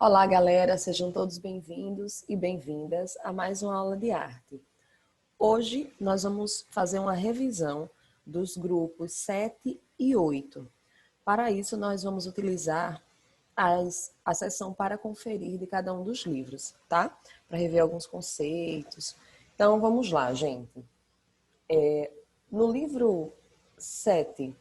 Olá, galera, sejam todos bem-vindos e bem-vindas a mais uma aula de arte. Hoje nós vamos fazer uma revisão dos grupos 7 e 8. Para isso, nós vamos utilizar a seção para conferir de cada um dos livros, tá? Para rever alguns conceitos. Então, vamos lá, gente. No livro 7,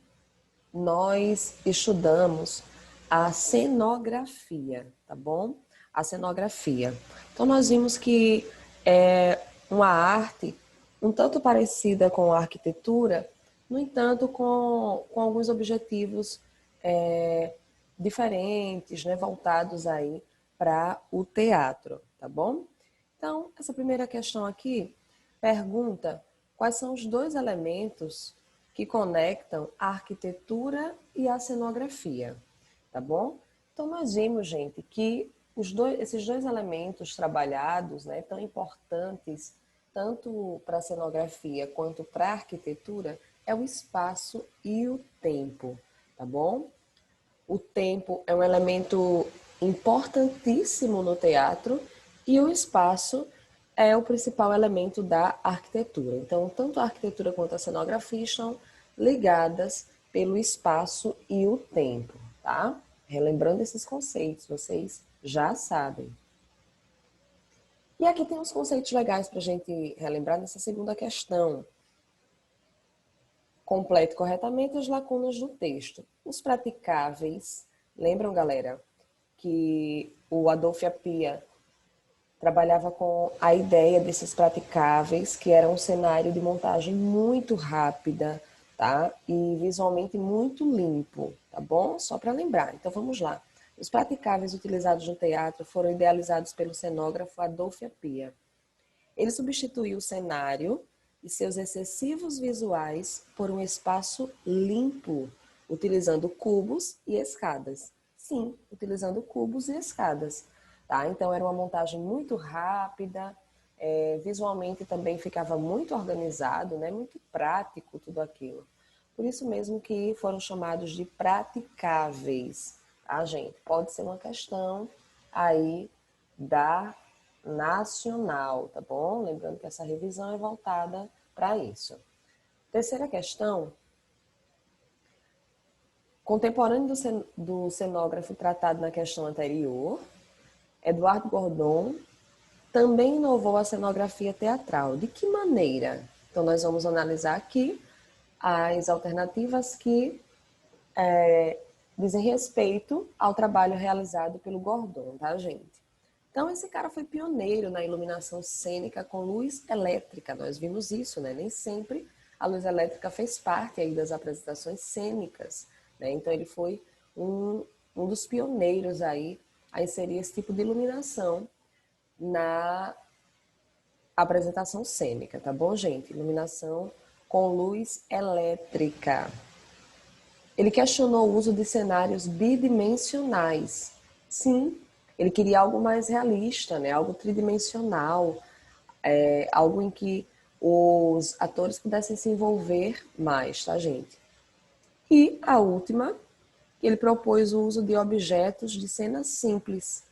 nós estudamos a cenografia, tá bom? A cenografia. Então, nós vimos que é uma arte um tanto parecida com a arquitetura, no entanto, com alguns objetivos diferentes, né, voltados aí para o teatro, tá bom? Então, essa primeira questão aqui pergunta quais são os dois elementos que conectam a arquitetura e a cenografia, tá bom? Então, nós vimos, gente, que esses dois elementos trabalhados, né, tão importantes, tanto para a cenografia quanto para a arquitetura, é o espaço e o tempo, tá bom? O tempo é um elemento importantíssimo no teatro e o espaço é o principal elemento da arquitetura. Então, tanto a arquitetura quanto a cenografia estão ligadas pelo espaço e o tempo, tá? Relembrando esses conceitos, vocês já sabem. E aqui tem uns conceitos legais para a gente relembrar nessa segunda questão. Complete corretamente as lacunas do texto. Os praticáveis, lembram, galera, que o Adolfo Apia trabalhava com a ideia desses praticáveis, que era um cenário de montagem muito rápida, tá? E visualmente muito limpo, tá bom? Só para lembrar. Então vamos lá. Os praticáveis utilizados no teatro foram idealizados pelo cenógrafo Adolfo Apia. Ele substituiu o cenário e seus excessivos visuais por um espaço limpo, utilizando cubos e escadas. Sim, utilizando cubos e escadas. Tá? Então era uma montagem muito rápida, visualmente também ficava muito organizado, né? Muito prático tudo aquilo. Por isso mesmo que foram chamados de praticáveis, tá, gente? Pode ser uma questão aí da nacional, tá bom? Lembrando que essa revisão é voltada para isso. Terceira questão. Contemporâneo do cenógrafo tratado na questão anterior, Eduardo Gordon também inovou a cenografia teatral. De que maneira? Então, nós vamos analisar aqui as alternativas que dizem respeito ao trabalho realizado pelo Gordon, tá, gente? Então, esse cara foi pioneiro na iluminação cênica com luz elétrica. Nós vimos isso, né? Nem sempre a luz elétrica fez parte aí das apresentações cênicas, né? Então, ele foi um dos pioneiros aí a inserir esse tipo de iluminação na apresentação cênica, tá bom, gente? Iluminação com luz elétrica. Ele questionou o uso de cenários bidimensionais. Sim, ele queria algo mais realista, né? Algo tridimensional, algo em que os atores pudessem se envolver mais, tá, gente? E a última, ele propôs o uso de objetos de cena simples,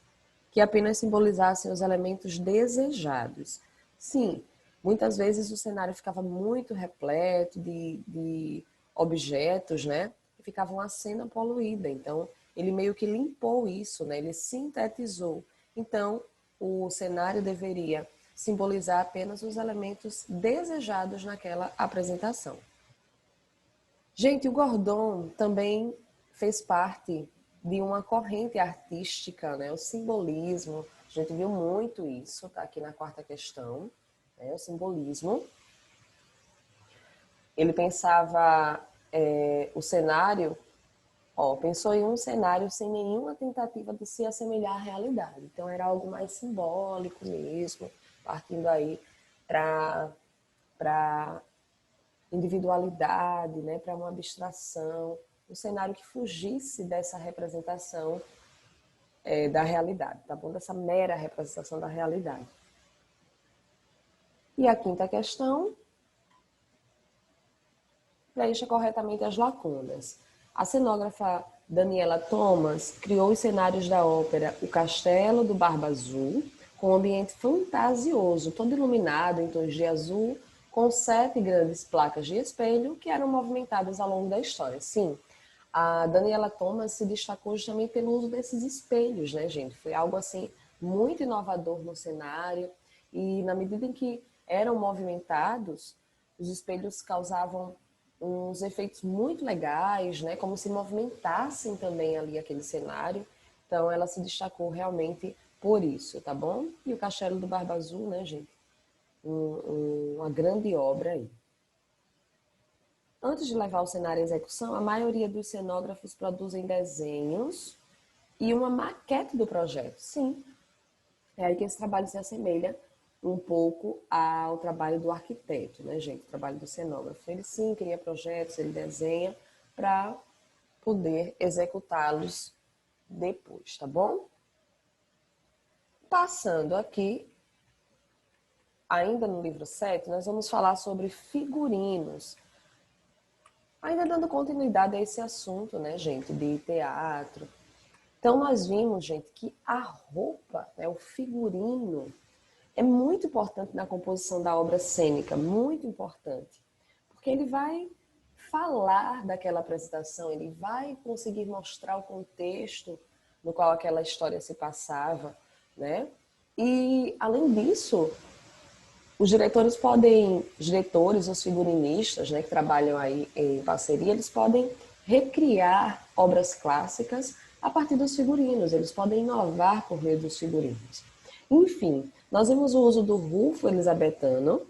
que apenas simbolizassem os elementos desejados. Sim, muitas vezes o cenário ficava muito repleto de objetos, né? E ficava uma cena poluída. Então, ele meio que limpou isso, né? Ele sintetizou. Então, o cenário deveria simbolizar apenas os elementos desejados naquela apresentação. Gente, o Gordon também fez parte de uma corrente artística, né? O simbolismo. A gente viu muito isso, tá aqui na quarta questão, né? O simbolismo. Ele pensava o cenário, pensou em um cenário sem nenhuma tentativa de se assemelhar à realidade. Então era algo mais simbólico mesmo, partindo aí para individualidade, né? Para uma abstração, um cenário que fugisse dessa representação da realidade, tá bom? Dessa mera representação da realidade. E a quinta questão, preencha corretamente as lacunas. A cenógrafa Daniela Thomas criou os cenários da ópera O Castelo do Barba Azul, com um ambiente fantasioso, todo iluminado em tons de azul, com 7 grandes placas de espelho que eram movimentadas ao longo da história. Sim, a Daniela Thomas se destacou justamente pelo uso desses espelhos, né, gente? Foi algo assim muito inovador no cenário e na medida em que eram movimentados, os espelhos causavam uns efeitos muito legais, né? Como se movimentassem também ali aquele cenário. Então ela se destacou realmente por isso, tá bom? E o Castelo do Barba Azul, né, gente? Uma grande obra aí. Antes de levar o cenário à execução, a maioria dos cenógrafos produzem desenhos e uma maquete do projeto. Sim, é aí que esse trabalho se assemelha um pouco ao trabalho do arquiteto, né, gente? O trabalho do cenógrafo. Ele sim cria projetos, ele desenha para poder executá-los depois, tá bom? Passando aqui, ainda no livro 7, nós vamos falar sobre figurinos. Ainda dando continuidade a esse assunto, né, gente, de teatro. Então, nós vimos, gente, que a roupa, né, o figurino, é muito importante na composição da obra cênica, muito importante. Porque ele vai falar daquela apresentação, ele vai conseguir mostrar o contexto no qual aquela história se passava, né? E, além disso, os diretores, os figurinistas, né, que trabalham aí em parceria, eles podem recriar obras clássicas a partir dos figurinos, eles podem inovar por meio dos figurinos. Enfim, nós vimos o uso do rufo elizabetano,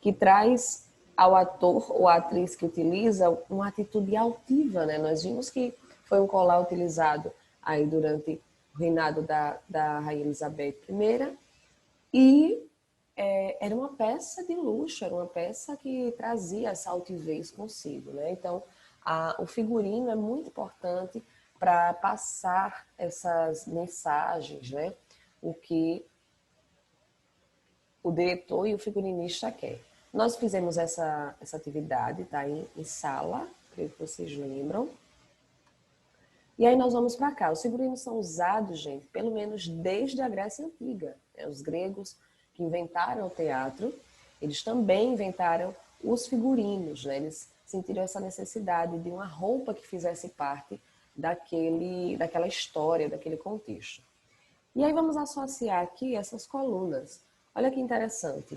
que traz ao ator ou atriz que utiliza uma atitude altiva, né? Nós vimos que foi um colar utilizado aí durante o reinado da Rainha Elizabeth I e era uma peça de luxo, era uma peça que trazia essa altivez consigo, né? Então, o figurino é muito importante para passar essas mensagens, né? O que o diretor e o figurinista quer. Nós fizemos essa atividade, tá? Em sala, creio que vocês lembram. E aí nós vamos para cá. Os figurinos são usados, gente, pelo menos desde a Grécia Antiga. Né? Os gregos que inventaram o teatro, eles também inventaram os figurinos, né? Eles sentiram essa necessidade de uma roupa que fizesse parte daquela história, daquele contexto. E aí vamos associar aqui essas colunas. Olha que interessante.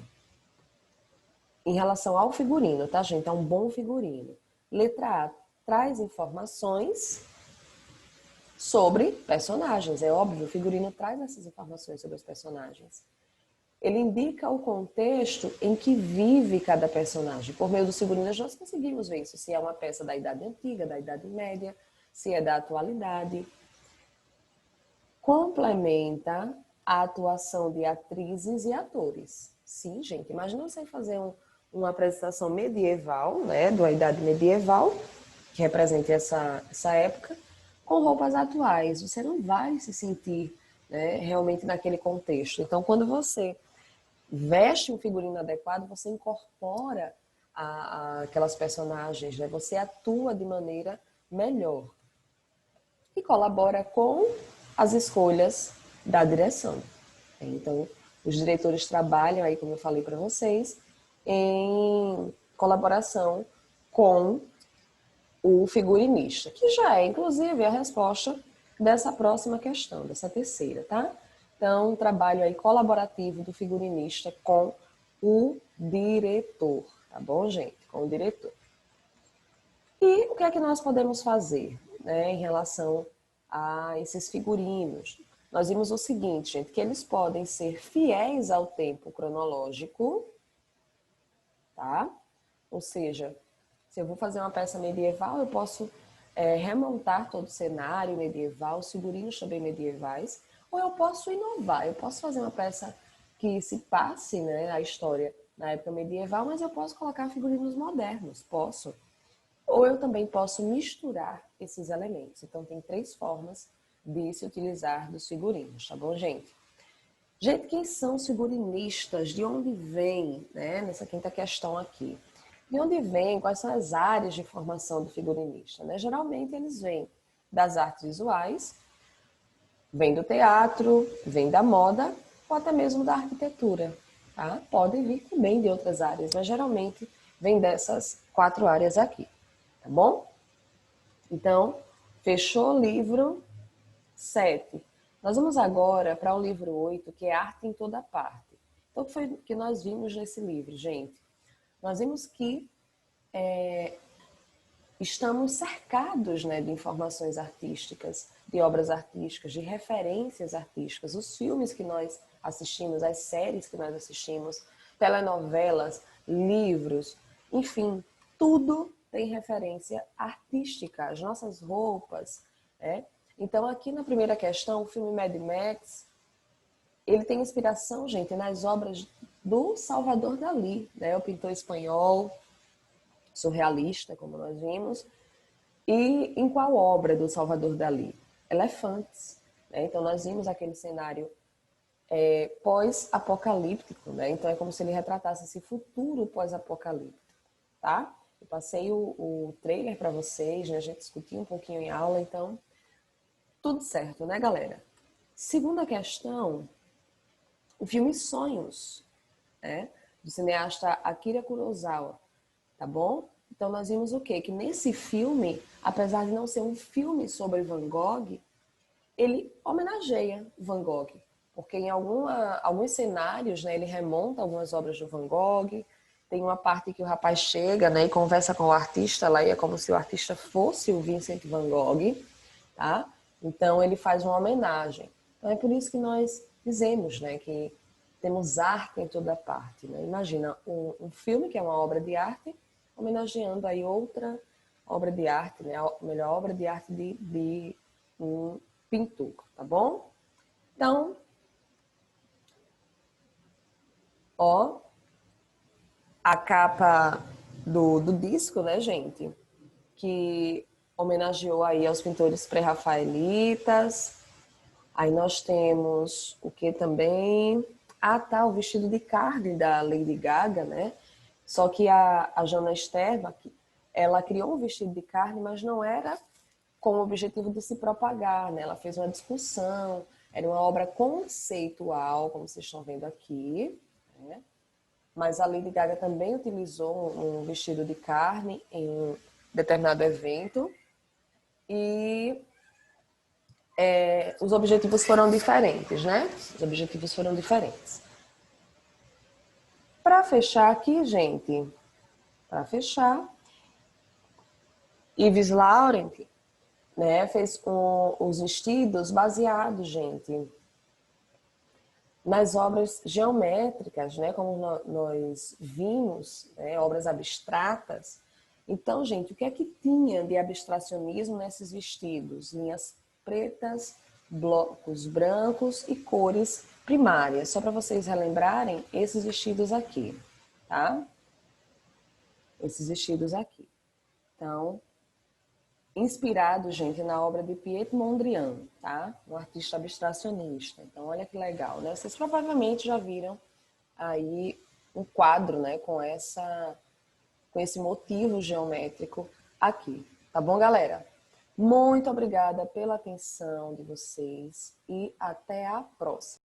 Em relação ao figurino, tá, gente? É um bom figurino. Letra A traz informações sobre personagens. É óbvio, o figurino traz essas informações sobre os personagens. Ele indica o contexto em que vive cada personagem. Por meio do figurino, nós conseguimos ver isso. Se é uma peça da Idade Antiga, da Idade Média, se é da atualidade. Complementa a atuação de atrizes e atores. Sim, gente, imagina você fazer uma apresentação medieval, né, da Idade Medieval, que represente essa época, com roupas atuais. Você não vai se sentir, né, realmente naquele contexto. Então, quando você veste um figurino adequado, você incorpora aquelas personagens, né? Você atua de maneira melhor e colabora com as escolhas da direção. Então, os diretores trabalham aí, como eu falei para vocês, em colaboração com o figurinista, que já é, inclusive, a resposta dessa próxima questão, dessa terceira, tá? Então, um trabalho aí colaborativo do figurinista com o diretor, tá bom, gente? Com o diretor. E o que é que nós podemos fazer, né, em relação a esses figurinos? Nós vimos o seguinte, gente, que eles podem ser fiéis ao tempo cronológico, tá? Ou seja, se eu vou fazer uma peça medieval, eu posso remontar todo o cenário medieval, os figurinos também medievais, ou eu posso inovar, eu posso fazer uma peça que se passe, né, a história na época medieval, mas eu posso colocar figurinos modernos, posso. Ou eu também posso misturar esses elementos. Então, tem 3 formas de se utilizar dos figurinos, tá bom, gente? Gente, quem são os figurinistas? De onde vêm, né? Nessa quinta questão aqui. De onde vem, quais são as áreas de formação do figurinista, né? Geralmente eles vêm das artes visuais, vêm do teatro, vêm da moda ou até mesmo da arquitetura, tá? Podem vir também de outras áreas, mas geralmente vem dessas 4 áreas aqui, tá bom? Então, fechou o livro 7. Nós vamos agora para o livro 8, que é Arte em Toda Parte. Então, o que foi que nós vimos nesse livro, gente? Nós vimos que estamos cercados, né, de informações artísticas, de obras artísticas, de referências artísticas. Os filmes que nós assistimos, as séries que nós assistimos, telenovelas, livros, enfim, tudo tem referência artística, as nossas roupas, né? Então, aqui na primeira questão, o filme Mad Max, ele tem inspiração, gente, nas obras do Salvador Dalí, né? O pintor espanhol, surrealista, como nós vimos. E em qual obra do Salvador Dalí? Elefantes. Né? Então, nós vimos aquele cenário pós-apocalíptico, né? Então, é como se ele retratasse esse futuro pós-apocalíptico, tá? Eu passei o trailer para vocês, né? A gente discutiu um pouquinho em aula, então, tudo certo, né, galera? Segunda questão, o filme Sonhos, né? Do cineasta Akira Kurosawa, tá bom? Então nós vimos o quê? Que nesse filme, apesar de não ser um filme sobre Van Gogh, ele homenageia Van Gogh, porque em alguns cenários, né, ele remonta algumas obras do Van Gogh. Tem uma parte que o rapaz chega, né, e conversa com o artista lá, e é como se o artista fosse o Vincent Van Gogh, tá? Então ele faz uma homenagem. Então é por isso que nós dizemos, né, que temos arte em toda parte, né? Imagina um filme que é uma obra de arte homenageando aí outra obra de arte, né? A melhor obra de arte de um pintor, tá bom? Então, ó, a capa do disco, né, gente? Que homenageou aí aos pintores pré-rafaelitas. Aí nós temos o que também? Ah, tá, o vestido de carne da Lady Gaga, né? Só que a Jana Sterba, ela criou um vestido de carne, mas não era com o objetivo de se propagar, né? Ela fez uma discussão, era uma obra conceitual, como vocês estão vendo aqui, né? Mas a Lady Gaga também utilizou um vestido de carne em um determinado evento e os objetivos foram diferentes, né? Os objetivos foram diferentes. Para fechar aqui, gente, para fechar, Yves Laurent, né, fez os vestidos baseados, gente, nas obras geométricas, né, como nós vimos, né, obras abstratas. Então, gente, o que é que tinha de abstracionismo nesses vestidos? Linhas pretas, blocos brancos e cores primárias. Só para vocês relembrarem esses vestidos aqui, tá? Esses vestidos aqui. Então, inspirado, gente, na obra de Piet Mondrian, tá? Um artista abstracionista. Então, olha que legal, né? Vocês provavelmente já viram aí um quadro, né, com esse motivo geométrico aqui. Tá bom, galera? Muito obrigada pela atenção de vocês e até a próxima.